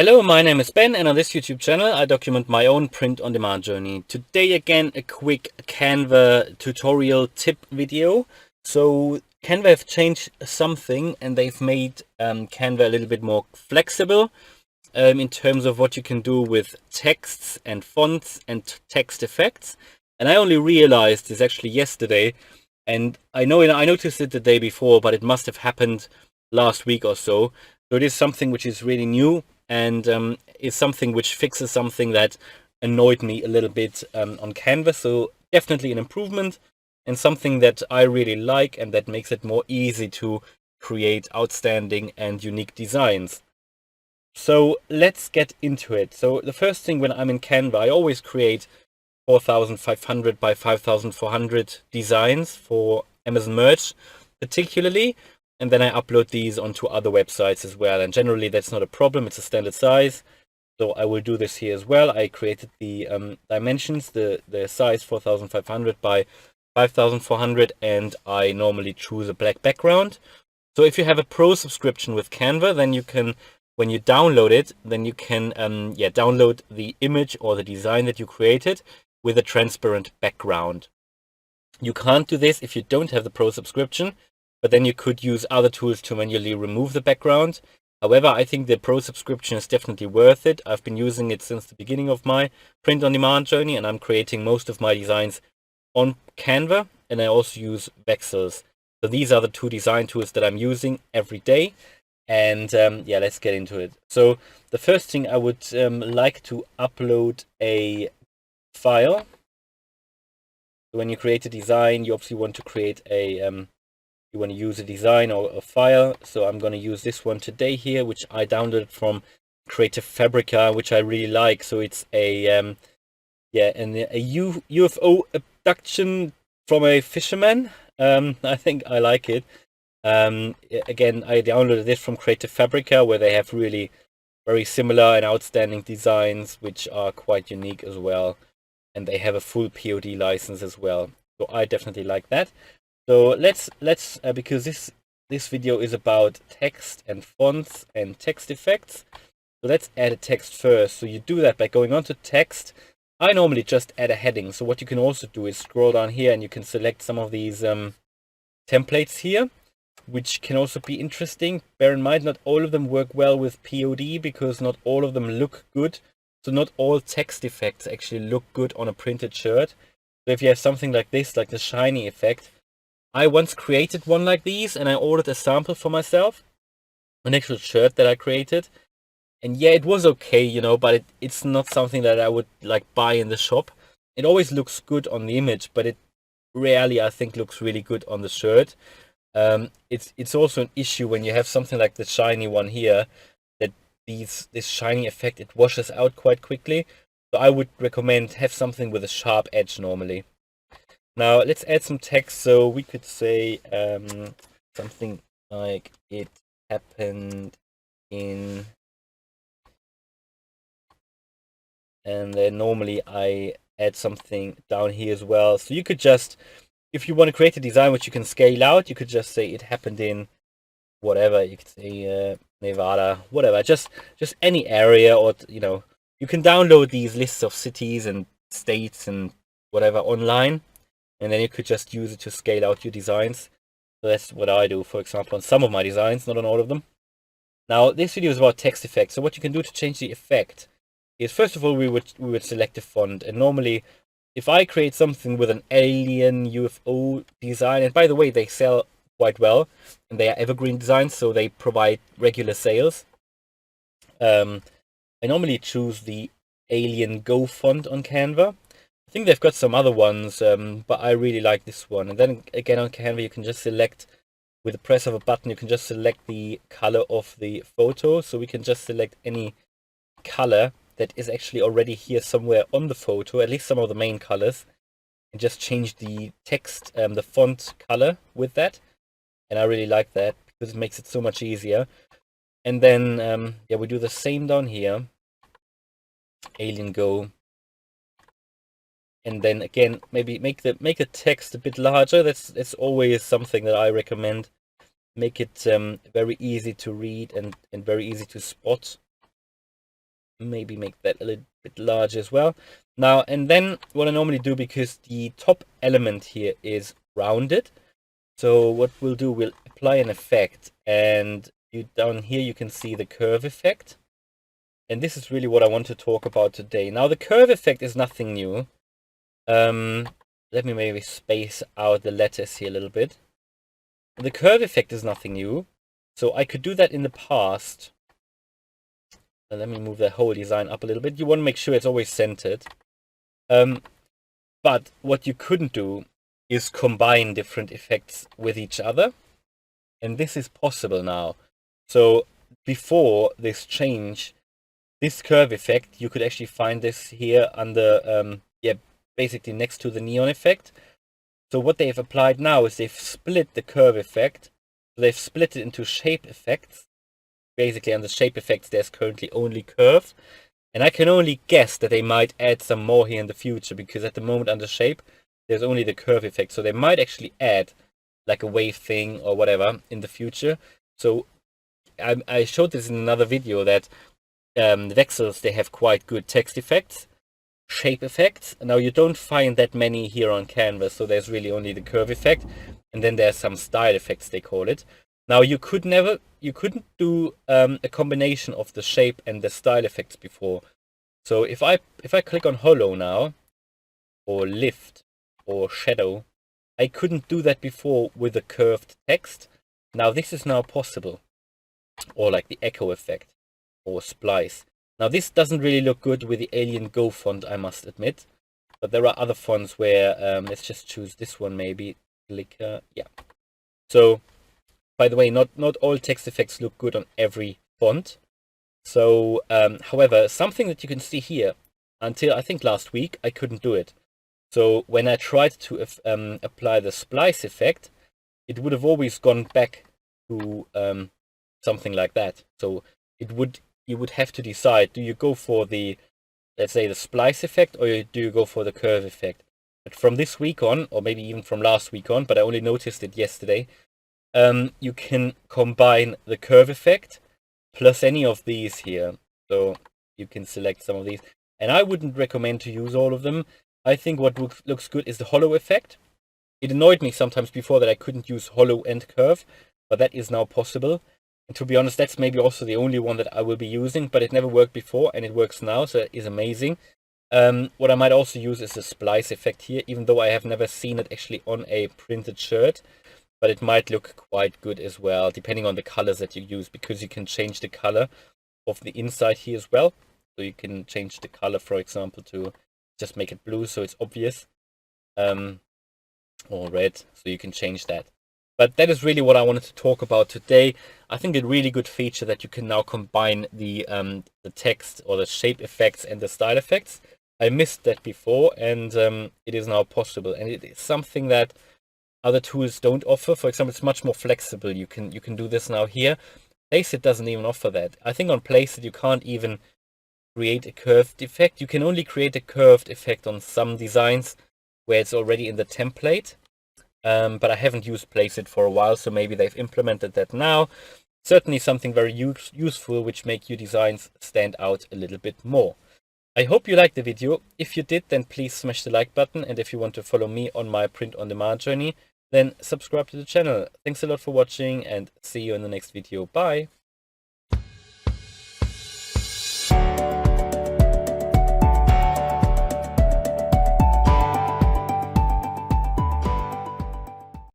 Hello, my name is Ben, and on this YouTube channel I document my own print-on-demand journey. Today again a quick Canva tutorial tip video. So Canva have changed something and they've made Canva a little bit more flexible in terms of what you can do with texts and fonts and text effects. And I only realized this actually yesterday, and I noticed it the day before, but it must have happened last week or so. So it is something which is really new, and is something which fixes something that annoyed me a little bit on Canva. So definitely an improvement and something that I really like, and that makes it more easy to create outstanding and unique designs. So let's get into it. So the first thing, when I'm in Canva, I always create 4,500 by 5,400 designs for Amazon merch particularly, and then I upload these onto other websites as well, and generally that's not a problem. It's a standard size, so I will do this here as well. I created the dimensions, the size 4,500 by 5,400, and I normally choose a black background. So if you have a pro subscription with Canva, then you can, when you download it, then you can download the image or the design that you created with a transparent background. You can't do this if you don't have the pro subscription, but then you could use other tools to manually remove the background. However, I think the pro subscription is definitely worth it. I've been using it since the beginning of my print-on-demand journey, and I'm creating most of my designs on Canva, and I also use Vexels. So these are the two design tools that I'm using every day. And let's get into it. So the first thing, I would like to upload a file. When you create a design, you obviously want to create a you want to use a design or a file. So I'm going to use this one today here, which I downloaded from Creative Fabrica, which I really like. So it's a UFO abduction from a fisherman. I think I like it. Again, I downloaded this from Creative Fabrica, where they have really very similar and outstanding designs, which are quite unique as well. And they have a full POD license as well. So I definitely like that. So let's because this video is about text and fonts and text effects. So let's add a text first. So you do that by going on to text. I normally just add a heading. So what you can also do is scroll down here, and you can select some of these templates here, which can also be interesting. Bear in mind, not all of them work well with POD, because not all of them look good. So not all text effects actually look good on a printed shirt. So if you have something like this, like the shiny effect, I once created one like these, and I ordered a sample for myself, an actual shirt that I created. And yeah, it was okay, but it's not something that I would like buy in the shop. It always looks good on the image, but it rarely, I think, looks really good on the shirt. It's also an issue when you have something like the shiny one here, that this shiny effect, it washes out quite quickly. So I would recommend have something with a sharp edge normally. Now let's add some text. So we could say something like, it happened in, and then normally I add something down here as well. So you could just, if you want to create a design which you can scale out, you could just say it happened in whatever. You could say Nevada, whatever, just any area, or you can download these lists of cities and states and whatever online, and then you could just use it to scale out your designs. So that's what I do, for example, on some of my designs, not on all of them. Now this video is about text effects. So what you can do to change the effect is, first of all, we would select a font. And normally, if I create something with an alien UFO design, and by the way, they sell quite well, and they are evergreen designs, so they provide regular sales. I normally choose the Alien Go font on Canva. I think they've got some other ones, but I really like this one. And then again, on Canva, you can just select, with the press of a button, you can just select the color of the photo. So we can just select any color that is actually already here somewhere on the photo, at least some of the main colors, and just change the text, the font color with that. And I really like that because it makes it so much easier. And then we do the same down here, Alien Go. And then again, maybe make the text a bit larger. That's always something that I recommend. Make it very easy to read and very easy to spot. maybe make that a little bit larger as well. Now, and then what I normally do, because the top element here is rounded, so what we'll do, we'll apply an effect, and down here you can see the curve effect. And this is really what I want to talk about today. Now, the curve effect is nothing new. Let me maybe space out the letters here a little bit. The curve effect is nothing new. So I could do that in the past. Let me move the whole design up a little bit. You want to make sure it's always centered. But what you couldn't do is combine different effects with each other. And this is possible now. So before this change, this curve effect, you could actually find this here under, basically next to the neon effect. So what they've applied now is they've split the curve effect. So they've split it into shape effects. Basically, under shape effects, there's currently only curve. And I can only guess that they might add some more here in the future, because at the moment under shape, there's only the curve effect. So they might actually add like a wave thing or whatever in the future. So I showed this in another video that the Vexels, they have quite good text effects, shape effects. Now you don't find that many here on Canva, so there's really only the curve effect, and then there's some style effects, they call it. Now you couldn't do a combination of the shape and the style effects before. So if I click on hollow now, or lift, or shadow, I couldn't do that before with the curved text. Now this is now possible, or like the echo effect, or splice. Now this doesn't really look good with the Alien Go font, I must admit, but there are other fonts where, let's just choose this one maybe, Clicker, yeah. So, by the way, not all text effects look good on every font. So, however, something that you can see here, until I think last week, I couldn't do it. So when I tried to apply the splice effect, it would have always gone back to something like that. So you would have to decide, do you go for the, let's say, the splice effect, or do you go for the curve effect? But from this week on, or maybe even from last week on, but I only noticed it yesterday, you can combine the curve effect plus any of these here. So you can select some of these. And I wouldn't recommend to use all of them. I think what looks good is the hollow effect. It annoyed me sometimes before that I couldn't use hollow and curve, but that is now possible. And to be honest, that's maybe also the only one that I will be using, but it never worked before and it works now, so it is amazing. What I might also use is the splice effect here, even though I have never seen it actually on a printed shirt, but it might look quite good as well, depending on the colors that you use, because you can change the color of the inside here as well. So you can change the color, for example, to just make it blue so it's obvious, or red, so you can change that. But that is really what I wanted to talk about today. I think a really good feature that you can now combine the text or the shape effects and the style effects. I missed that before, and it is now possible, and it is something that other tools don't offer. For example, it's much more flexible. You can do this now here. Placeit doesn't even offer that. I think on Placeit you can't even create a curved effect. You can only create a curved effect on some designs where it's already in the template. But I haven't used Placeit for a while, so maybe they've implemented that now. Certainly something very useful, which make your designs stand out a little bit more. I hope you liked the video. If you did, then please smash the like button. And if you want to follow me on my print-on-demand journey, then subscribe to the channel. Thanks a lot for watching, and see you in the next video. Bye!